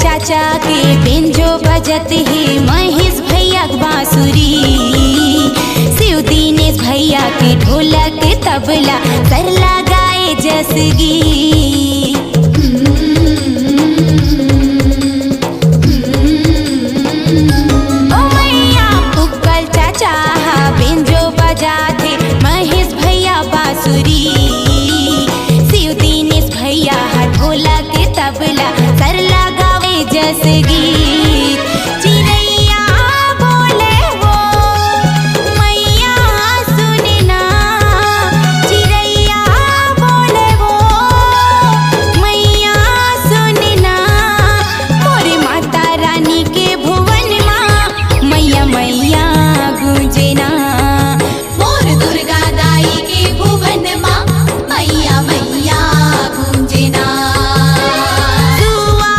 चाचा के बेंजो बजत ही महेश भैया बांसुरी, शिव दिनेश भैया के ढोलक तबला सरला गाए जसगी। ओ मैया पुक्कल चाचा बेंजो बजाते, महेश भैया बांसुरी, शिव दिनेश भैया ढोलक तबला सरला गावे जसगी। चिड़ैया बोले वो मैया सुनना, चिड़ैया बोले वो मैया सुनना, मोरे माता रानी के भुवन माँ मैया मैया गूंजना। मोर दुर्गा दाई के भुवन माँ मैया मैया गूंजना। सुआ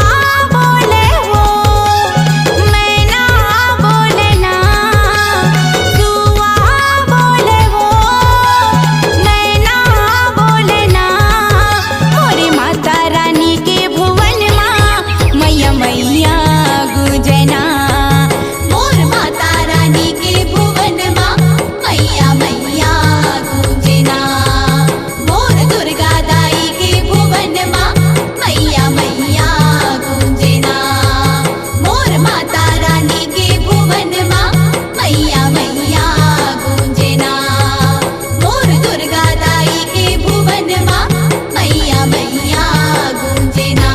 बोले वो मैना बोलना, सुआ बोले वो मैना बोलना, मोरे माता रानी के भुवन माँ मैया मैया गूंजना। मोर माता रानी के भुवन माँ मैया मैया गूंजना। मोर दुर्गा दाई के भुवन माँ मैया मैया गूंजना। मोर माता रानी के भुवन माँ मैया मैया गूंजना। मोर दुर्गा दाई के भुवन माँ मैया मैया गूंजना।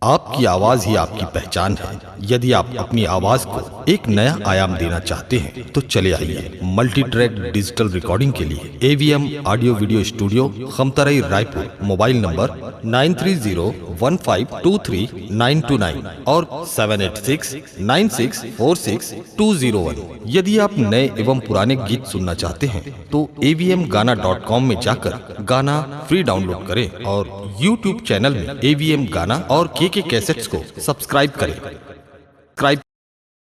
आपकी आवाज ही आपकी पहचान है। यदि आप अपनी आवाज को एक नया आयाम देना चाहते हैं तो चले आइए मल्टी ट्रैक डिजिटल रिकॉर्डिंग के लिए AVM audio video studio, Khamtarai, Raipur. Mobile number 9301523929 और 7869646201। यदि आप नए एवं पुराने गीत सुनना चाहते हैं तो avmgana.com में जाकर गाना फ्री डाउनलोड करें और YouTube चैनल में AVM गाना और KK कैसेट्स को सब्सक्राइब करें।